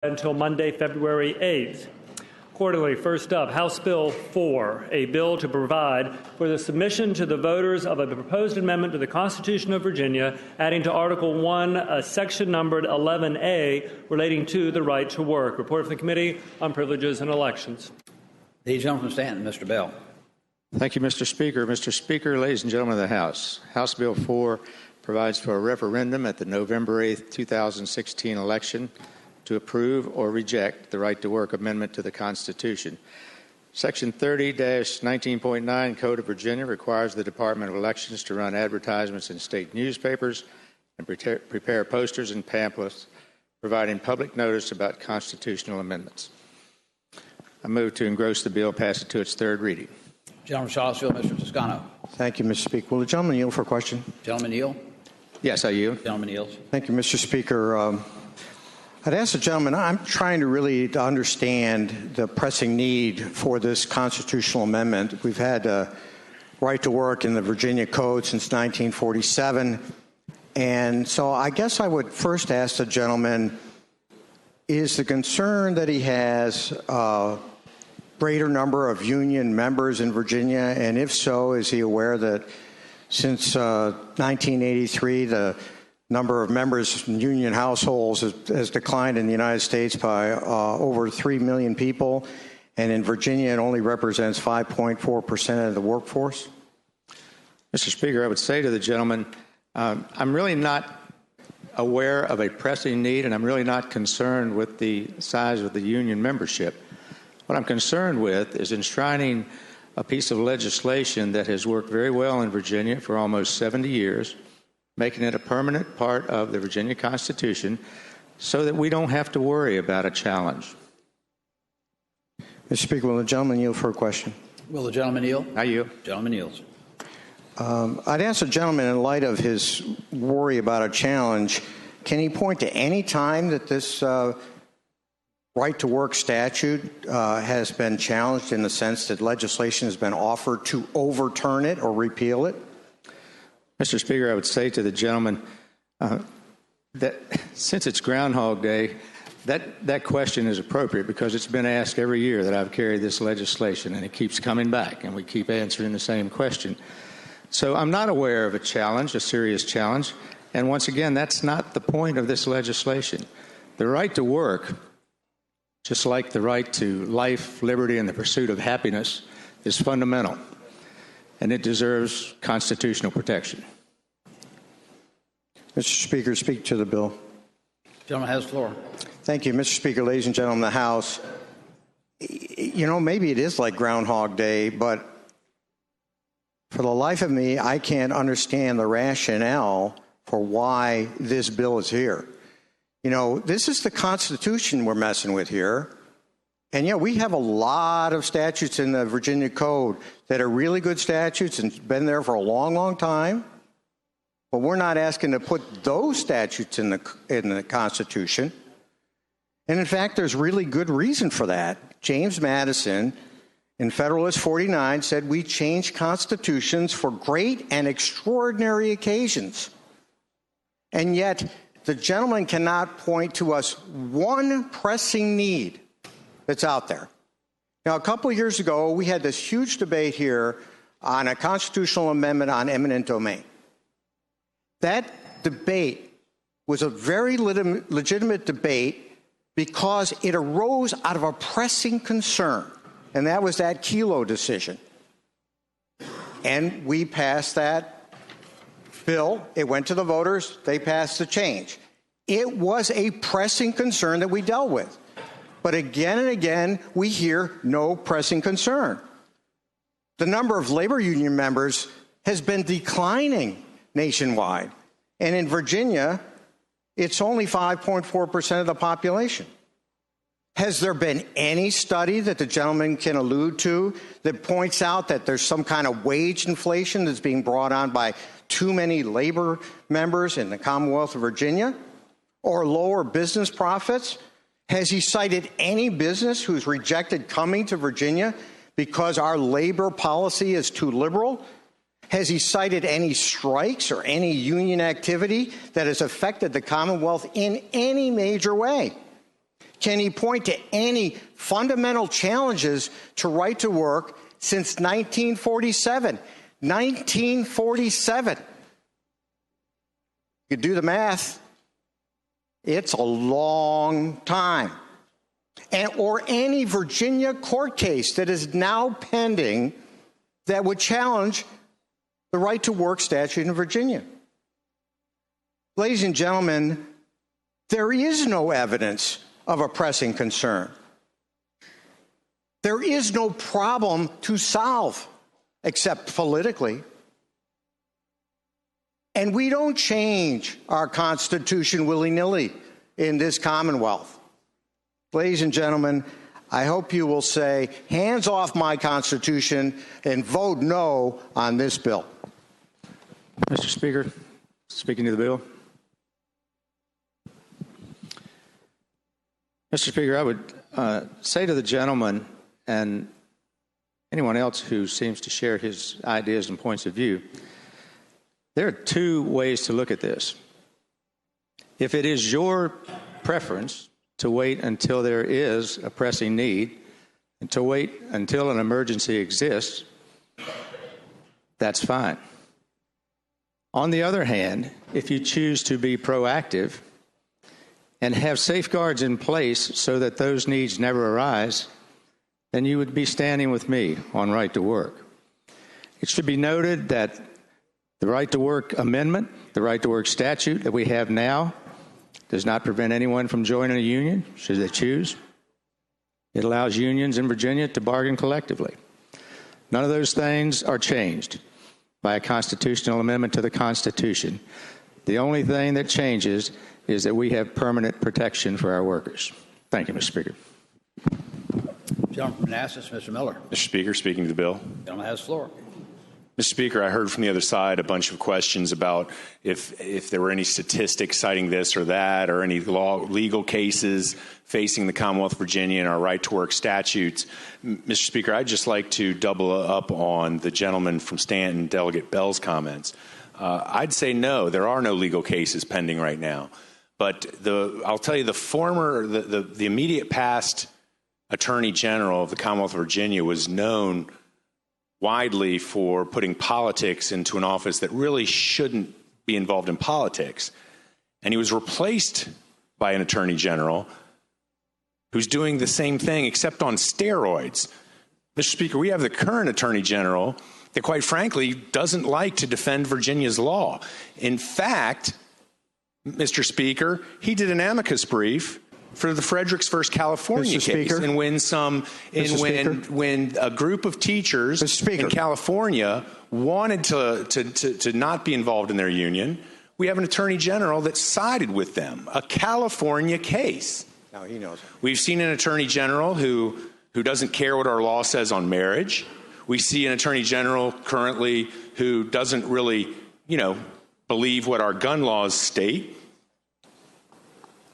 until Monday, February 8th. Accordingly, first up, House Bill 4, a bill to provide for the submission to the voters of a proposed amendment to the Constitution of Virginia, adding to Article 1 a section numbered 11A relating to the right to work. Report from the Committee on Privileges and Elections. The gentleman from Stanton, Mr. Bell. Thank you, Mr. Speaker. Mr. Speaker, ladies and gentlemen of the House, House Bill 4 provides for a referendum at the November 8, 2016 election to approve or reject the Right to Work Amendment to the Constitution. Section 30-19.9 Code of Virginia requires the Department of Elections to run advertisements in state newspapers and prepare posters and pamphlets providing public notice about constitutional amendments. I move to engross the bill, pass it to its third reading. Gentleman from Charlottesville, Mr. Toscano. Thank you, Mr. Speaker. Will the gentleman yield for a question? Gentleman yield. Yes, I yield. Gentleman yields. Thank you, Mr. Speaker. I'd ask the gentleman, I'm trying to really understand the pressing need for this constitutional amendment. We've had right to work in the Virginia Code since 1947. And so I guess I would first ask the gentleman, is the concern that he has a greater number of union members in Virginia? And if so, is he aware that since 1983, the number of members in union households has declined in the United States by over 3 million people, and in Virginia it only represents 5.4% of the workforce? Mr. Speaker, I would say to the gentleman, I'm really not aware of a pressing need, and I'm really not concerned with the size of the union membership. What I'm concerned with is enshrining a piece of legislation that has worked very well in Virginia for almost 70 years, making it a permanent part of the Virginia Constitution so that we don't have to worry about a challenge. Mr. Speaker, will the gentleman yield for a question? Will the gentleman yield? I yield. Gentleman yields. I'd ask the gentleman, in light of his worry about a challenge, can he point to any time that this right-to-work statute has been challenged in the sense that legislation has been offered to overturn it or repeal it? Mr. Speaker, I would say to the gentleman that since it's Groundhog Day, that question is appropriate because it's been asked every year that I've carried this legislation, and it keeps coming back, and we keep answering the same question. So I'm not aware of a challenge, a serious challenge, and once again, that's not the point of this legislation. The right to work, just like the right to life, liberty, and the pursuit of happiness, is fundamental, and it deserves constitutional protection. Mr. Speaker, speak to the bill. Gentleman has the floor. Thank you, Mr. Speaker. Ladies and gentlemen of the House, you know, maybe it is like Groundhog Day, but for the life of me, I can't understand the rationale for why this bill is here. You know, this is the Constitution we're messing with here. And yeah, we have a lot of statutes in the Virginia Code that are really good statutes and been there for a long, long time. But we're not asking to put those statutes in the Constitution. And in fact, there's really good reason for that. James Madison in Federalist 49 said we change constitutions for great and extraordinary occasions. And yet, the gentleman cannot point to us one pressing need that's out there. Now, a couple of years ago, we had this huge debate here on a constitutional amendment on eminent domain. That debate was a very legitimate debate because it arose out of a pressing concern, and that was that Kelo decision. And we passed that bill. It went to the voters. They passed the change. It was a pressing concern that we dealt with. But again and again, we hear no pressing concern. The number of labor union members has been declining nationwide. And in Virginia, it's only 5.4% of the population. Has there been any study that the gentleman can allude to that points out that there's some kind of wage inflation that's being brought on by too many labor members in the Commonwealth of Virginia? Or lower business profits? Has he cited any business who's rejected coming to Virginia because our labor policy is too liberal? Has he cited any strikes or any union activity that has affected the Commonwealth in any major way? Can he point to any fundamental challenges to right to work since 1947? 1947. You do the math. It's a long time. Or any Virginia court case that is now pending that would challenge the right to work statute in Virginia. Ladies and gentlemen, there is no evidence of a pressing concern. There is no problem to solve except politically. And we don't change our Constitution willy-nilly in this Commonwealth. Ladies and gentlemen, I hope you will say, hands off my Constitution and vote no on this bill. Mr. Speaker, speaking to the bill. Mr. Speaker, I would say to the gentleman and anyone else who seems to share his ideas and points of view, there are two ways to look at this. If it is your preference to wait until there is a pressing need and to wait until an emergency exists, that's fine. On the other hand, if you choose to be proactive and have safeguards in place so that those needs never arise, then you would be standing with me on right to work. It should be noted that the right to work amendment, the right to work statute that we have now, does not prevent anyone from joining a union, should they choose. It allows unions in Virginia to bargain collectively. None of those things are changed by a constitutional amendment to the Constitution. The only thing that changes is that we have permanent protection for our workers. Thank you, Mr. Speaker. Gentleman from Manassas, Mr. Miller. Mr. Speaker, speaking to the bill. Gentleman has the floor. Mr. Speaker, I heard from the other side a bunch of questions about if there were any statistics citing this or that or any legal cases facing the Commonwealth of Virginia and our right to work statutes. Mr. Speaker, I'd just like to double up on the gentleman from Stanton, Delegate Bell's comments. I'd say no, there are no legal cases pending right now. But I'll tell you, the immediate past Attorney General of the Commonwealth of Virginia was known widely for putting politics into an office that really shouldn't be involved in politics. And he was replaced by an attorney general who's doing the same thing except on steroids. Mr. Speaker, we have the current attorney general that, quite frankly, doesn't like to defend Virginia's law. In fact, Mr. Speaker, he did an amicus brief for the Fredericks versus California case, and when a group of teachers in California wanted to not be involved in their union, we have an attorney general that sided with them. A California case. Now he knows. We've seen an attorney general who doesn't care what our law says on marriage. We see an attorney general currently who doesn't really, believe what our gun laws state.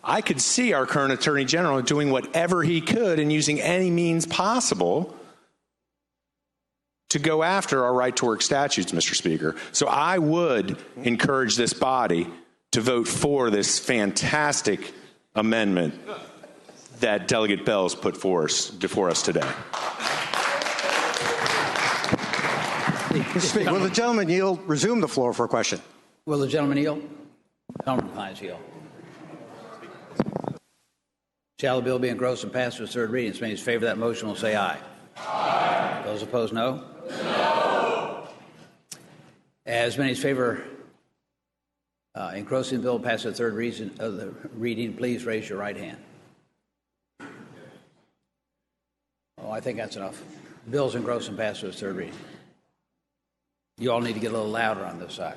I could see our current attorney general doing whatever he could and using any means possible to go after our right to work statutes, Mr. Speaker. So I would encourage this body to vote for this fantastic amendment that Delegate Bell has put before us today. Speaker, will the gentleman resume the floor for a question? Will the gentleman yield? Gentleman Hines yield. Shall the bill be engrossed and passed to its third reading? As many as favor that motion will say aye. Aye. Those opposed, no? No. As many as favor engrossing the bill and pass the third reading, please raise your right hand. Oh, I think that's enough. The bill's engrossed and passed to its third reading. You all need to get a little louder on this side.